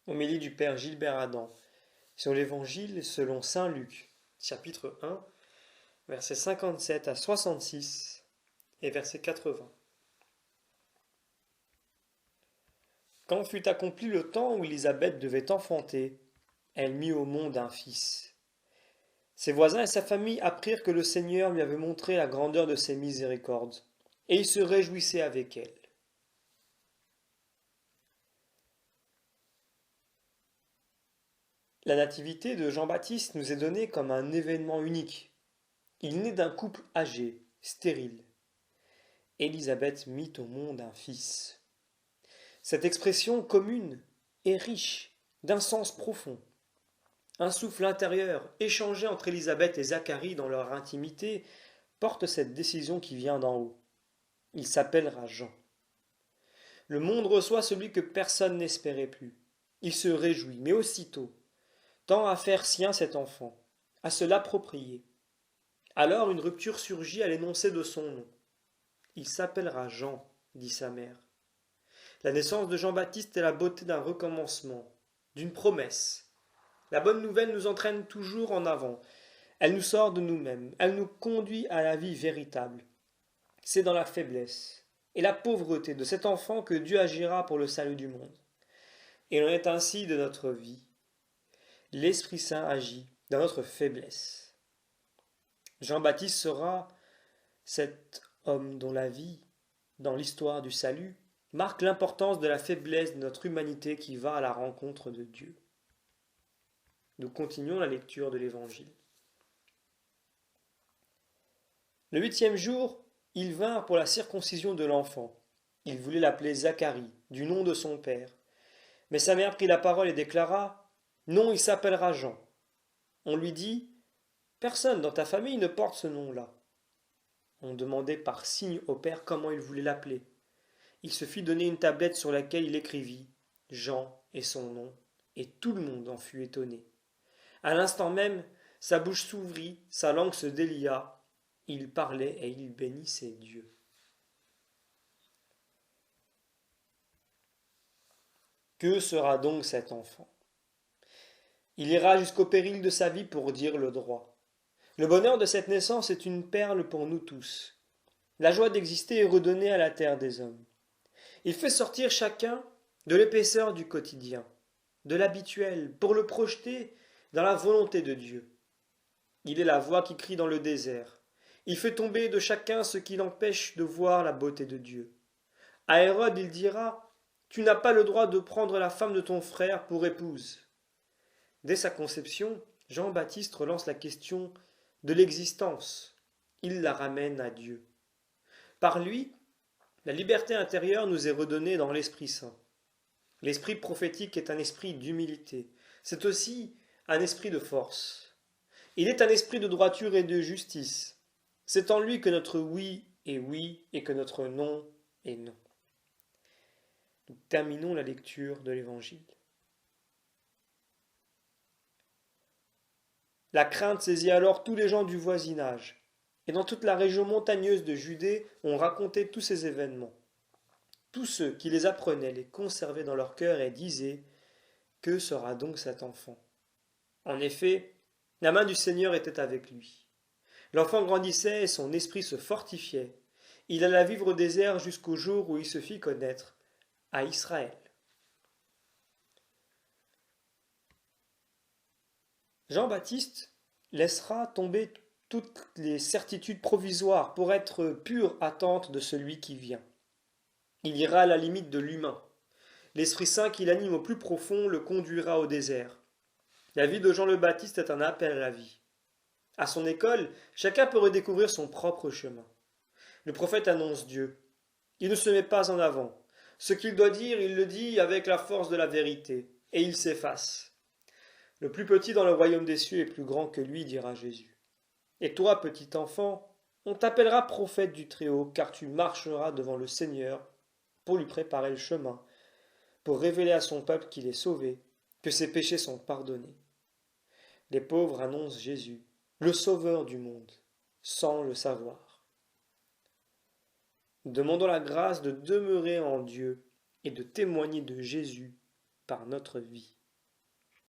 Homélie du Père Gilbert Adam sur l'Évangile selon saint Luc, chapitre 1, versets 57 à 66 et verset 80. Quand fut accompli le temps où Élisabeth devait enfanter, elle mit au monde un fils. Ses voisins et sa famille apprirent que le Seigneur lui avait montré la grandeur de ses miséricordes, et ils se réjouissaient avec elle. La nativité de Jean-Baptiste nous est donnée comme un événement unique. Il naît d'un couple âgé, stérile. Élisabeth mit au monde un fils. Cette expression commune est riche d'un sens profond. Un souffle intérieur échangé entre Élisabeth et Zacharie dans leur intimité porte cette décision qui vient d'en haut. Il s'appellera Jean. Le monde reçoit celui que personne n'espérait plus. Il se réjouit, mais aussitôt tend à faire sien cet enfant, à se l'approprier. Alors une rupture surgit à l'énoncé de son nom. Il s'appellera Jean, dit sa mère. La naissance de Jean-Baptiste est la beauté d'un recommencement, d'une promesse. La bonne nouvelle nous entraîne toujours en avant. Elle nous sort de nous-mêmes, elle nous conduit à la vie véritable. C'est dans la faiblesse et la pauvreté de cet enfant que Dieu agira pour le salut du monde. Et il en est ainsi de notre vie. L'Esprit Saint agit dans notre faiblesse. Jean-Baptiste sera cet homme dont la vie, dans l'histoire du salut, marque l'importance de la faiblesse de notre humanité qui va à la rencontre de Dieu. Nous continuons la lecture de l'Évangile. Le 8e jour, ils vinrent pour la circoncision de l'enfant. Ils voulaient l'appeler Zacharie, du nom de son père. Mais sa mère prit la parole et déclara « Non, il s'appellera Jean. » On lui dit « Personne dans ta famille ne porte ce nom-là. » On demandait par signe au père comment il voulait l'appeler. Il se fit donner une tablette sur laquelle il écrivit Jean et son nom, et tout le monde en fut étonné. À l'instant même, sa bouche s'ouvrit, sa langue se délia, il parlait et il bénissait Dieu. Que sera donc cet enfant? Il ira jusqu'au péril de sa vie pour dire le droit. Le bonheur de cette naissance est une perle pour nous tous. La joie d'exister est redonnée à la terre des hommes. Il fait sortir chacun de l'épaisseur du quotidien, de l'habituel, pour le projeter dans la volonté de Dieu. Il est la voix qui crie dans le désert. Il fait tomber de chacun ce qui l'empêche de voir la beauté de Dieu. À Hérode, il dira « Tu n'as pas le droit de prendre la femme de ton frère pour épouse. » Dès sa conception, Jean-Baptiste relance la question de l'existence. Il la ramène à Dieu. Par lui, la liberté intérieure nous est redonnée dans l'Esprit Saint. L'esprit prophétique est un esprit d'humilité. C'est aussi un esprit de force. Il est un esprit de droiture et de justice. C'est en lui que notre oui est oui et que notre non est non. Nous terminons la lecture de l'Évangile. La crainte saisit alors tous les gens du voisinage, et dans toute la région montagneuse de Judée, on racontait tous ces événements. Tous ceux qui les apprenaient les conservaient dans leur cœur et disaient « Que sera donc cet enfant ?» En effet, la main du Seigneur était avec lui. L'enfant grandissait et son esprit se fortifiait. Il alla vivre au désert jusqu'au jour où il se fit connaître à Israël. Jean-Baptiste laissera tomber toutes les certitudes provisoires pour être pure attente de celui qui vient. Il ira à la limite de l'humain. L'Esprit Saint qui l'anime au plus profond le conduira au désert. La vie de Jean le Baptiste est un appel à la vie. À son école, chacun peut redécouvrir son propre chemin. Le prophète annonce Dieu. Il ne se met pas en avant. Ce qu'il doit dire, il le dit avec la force de la vérité, et il s'efface. Le plus petit dans le royaume des cieux est plus grand que lui, dira Jésus. Et toi, petit enfant, on t'appellera prophète du Très-Haut, car tu marcheras devant le Seigneur pour lui préparer le chemin, pour révéler à son peuple qu'il est sauvé, que ses péchés sont pardonnés. Les pauvres annoncent Jésus, le Sauveur du monde, sans le savoir. Nous demandons la grâce de demeurer en Dieu et de témoigner de Jésus par notre vie.